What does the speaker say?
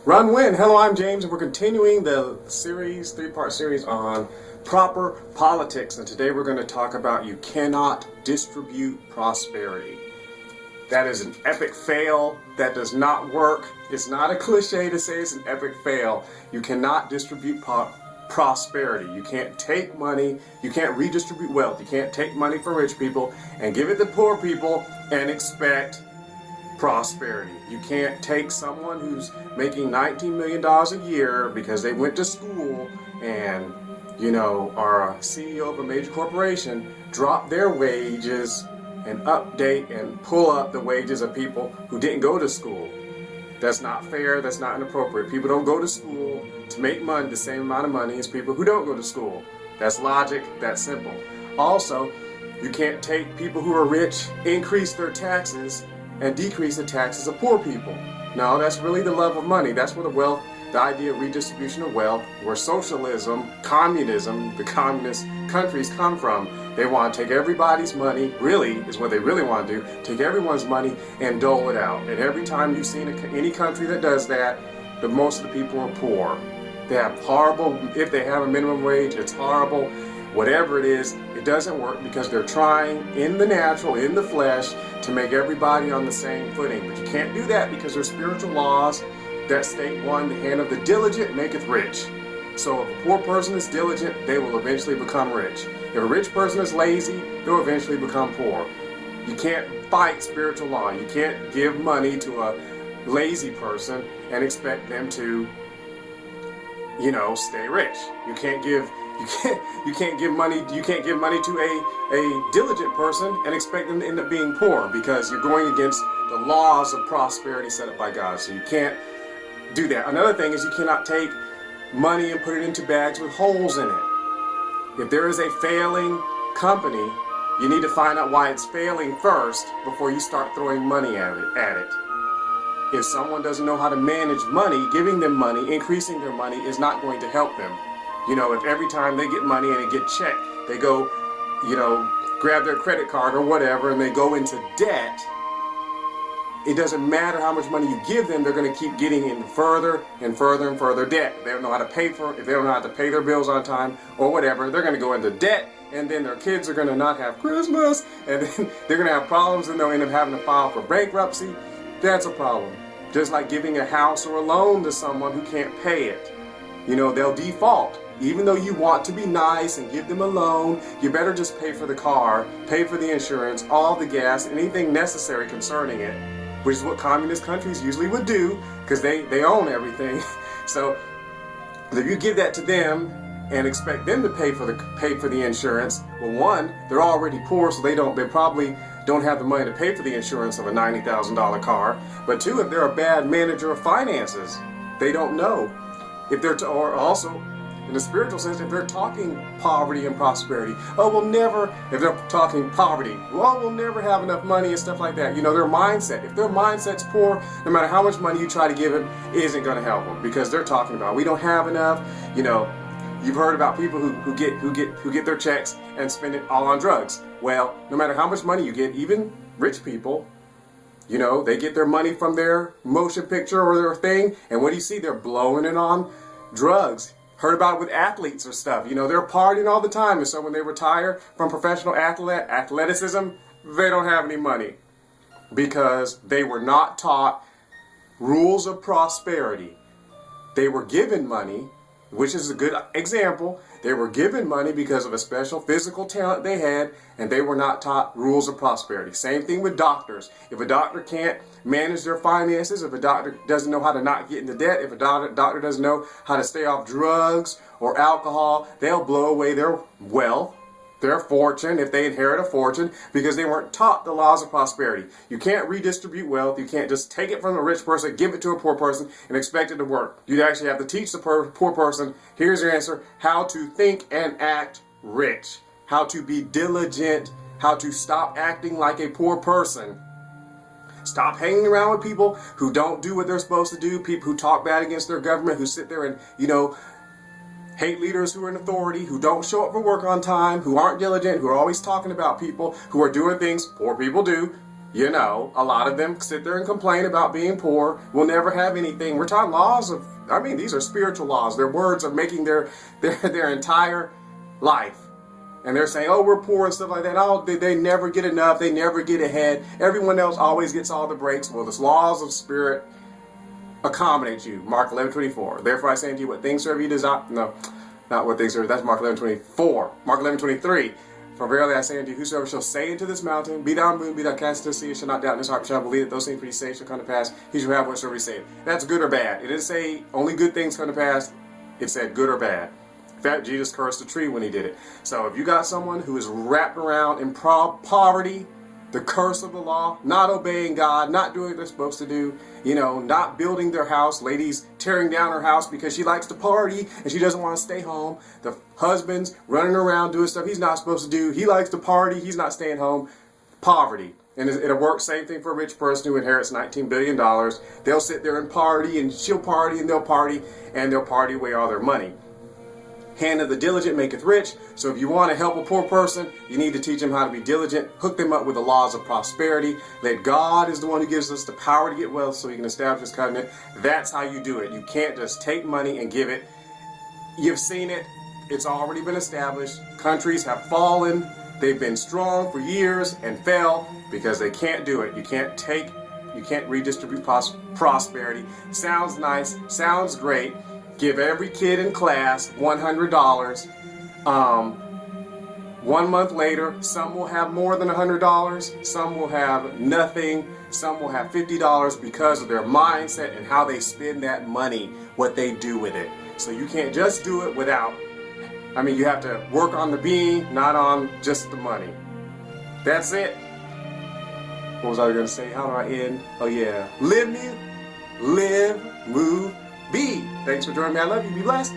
Run Win. Hello, I'm James, and we're continuing the series, three-part series on proper politics. And today we're going to talk about you cannot distribute prosperity. That is an epic fail. That does not work. It's not a cliche to say it's an epic fail. You cannot distribute prosperity. You can't take money. You can't redistribute wealth. You can't take money from rich people and give it to poor people and expect prosperity. You can't take someone who's making $19 million a year because they went to school and, are a CEO of a major corporation, drop their wages and update and pull up the wages of people who didn't go to school. That's not fair. That's not inappropriate. People don't go to school to make money, the same amount of money as people who don't go to school. That's logic. That's simple. Also, you can't take people who are rich, increase their taxes, and decrease the taxes of poor people. No, that's really the love of money. That's where the idea of redistribution of wealth, where socialism, communism, the communist countries come from. They want to take everybody's money, really, is what they really want to do, take everyone's money and dole it out. And every time you've seen any country that does that, most of the people are poor. They have horrible, if they have a minimum wage, it's horrible. Whatever it is, it doesn't work because they're trying in the natural, in the flesh, to make everybody on the same footing. But you can't do that because there's spiritual laws that state, one, the hand of the diligent maketh rich. So if a poor person is diligent, they will eventually become rich. If a rich person is lazy, they'll eventually become poor. You can't fight spiritual law. You can't give money to a lazy person and expect them to, stay rich. You can't give money to a diligent person and expect them to end up being poor, because you're going against the laws of prosperity set up by God. So you can't do that. Another thing is you cannot take money and put it into bags with holes in it. If there is a failing company, you need to find out why it's failing first before you start throwing money at it. If someone doesn't know how to manage money, giving them money, increasing their money is not going to help them. If every time they get money and they get checked, they go, grab their credit card or whatever and they go into debt, it doesn't matter how much money you give them, they're going to keep getting in further and further and further debt. If they don't know how to if they don't know how to pay their bills on time or whatever, they're going to go into debt, and then their kids are going to not have Christmas, and then they're going to have problems, and they'll end up having to file for bankruptcy. That's a problem. Just like giving a house or a loan to someone who can't pay it. They'll default. Even though you want to be nice and give them a loan, you better just pay for the car, pay for the insurance, all the gas, anything necessary concerning it, which is what communist countries usually would do because they own everything. So if you give that to them and expect them to pay for the insurance, well, one, they're already poor, so they probably don't have the money to pay for the insurance of a $90,000 car. But two, if they're a bad manager of finances, they don't know. Or also, in a spiritual sense, if they're talking poverty and prosperity, if they're talking poverty, we'll never have enough money and stuff like that. Their mindset. If their mindset's poor, no matter how much money you try to give them, isn't going to help them, because they're talking about, we don't have enough. You've heard about people who get their checks and spend it all on drugs. Well, no matter how much money you get, even rich people, they get their money from their motion picture or their thing, and what do you see? They're blowing it on drugs. Heard about it with athletes or stuff. They're partying all the time, and so when they retire from professional athleticism, they don't have any money because they were not taught rules of prosperity. They were given money, which is a good example. They were given money because of a special physical talent they had, and they were not taught rules of prosperity. Same thing with doctors. If a doctor can't manage their finances, if a doctor doesn't know how to not get into debt, if a doctor doesn't know how to stay off drugs or alcohol, they'll blow away their wealth, their fortune, if they inherit a fortune, because they weren't taught the laws of prosperity. You can't redistribute wealth. You can't just take it from a rich person, give it to a poor person, and expect it to work. You'd actually have to teach the poor person, here's your answer, how to think and act rich, how to be diligent, how to stop acting like a poor person. Stop hanging around with people who don't do what they're supposed to do, people who talk bad against their government, who sit there and, hate leaders who are in authority, who don't show up for work on time, who aren't diligent, who are always talking about people, who are doing things poor people do. You know, a lot of them sit there and complain about being poor, will never have anything. We're talking laws of, I mean, these are spiritual laws. Their words are making their entire life. And they're saying, oh, we're poor and stuff like that. Oh, they never get enough. They never get ahead. Everyone else always gets all the breaks. Well, the laws of spirit accommodate you. Mark 11:24. Therefore I say unto you, what things soever you desire. No, not what things soever. That's Mark 11:24. Mark 11:23. For verily I say unto you, whosoever shall say unto this mountain, be thou moved, be thou cast into the sea, shall not doubt in his heart, but shall believe that those things which he saith shall come to pass, he shall have whatsoever he saith. That's good or bad. It didn't say only good things come to pass. It said good or bad. In fact, Jesus cursed the tree when he did it. So if you got someone who is wrapped around in poverty, the curse of the law, not obeying God, not doing what they're supposed to do, you know, not building their house, ladies tearing down her house because she likes to party and she doesn't want to stay home. The husband's running around doing stuff he's not supposed to do. He likes to party, he's not staying home. Poverty. And it'll work same thing for a rich person who inherits $19 billion. They'll sit there and party, and she'll party, and they'll party away all their money. Hand of the diligent maketh rich. So if you want to help a poor person, you need to teach them how to be diligent. Hook them up with the laws of prosperity. That God is the one who gives us the power to get wealth so he can establish his covenant. That's how you do it. You can't just take money and give it. You've seen it. It's already been established. Countries have fallen. They've been strong for years and fell because they can't do it. You can't redistribute prosperity. Sounds nice. Sounds great. Give every kid in class $100. 1 month later, some will have more than $100. Some will have nothing. Some will have $50 because of their mindset and how they spend that money, what they do with it. So you can't just do it without. I mean, you have to work on the being, not on just the money. That's it. What was I going to say? How do I end? Oh, yeah. Live, move, be. Thanks for joining me. I love you. Be blessed.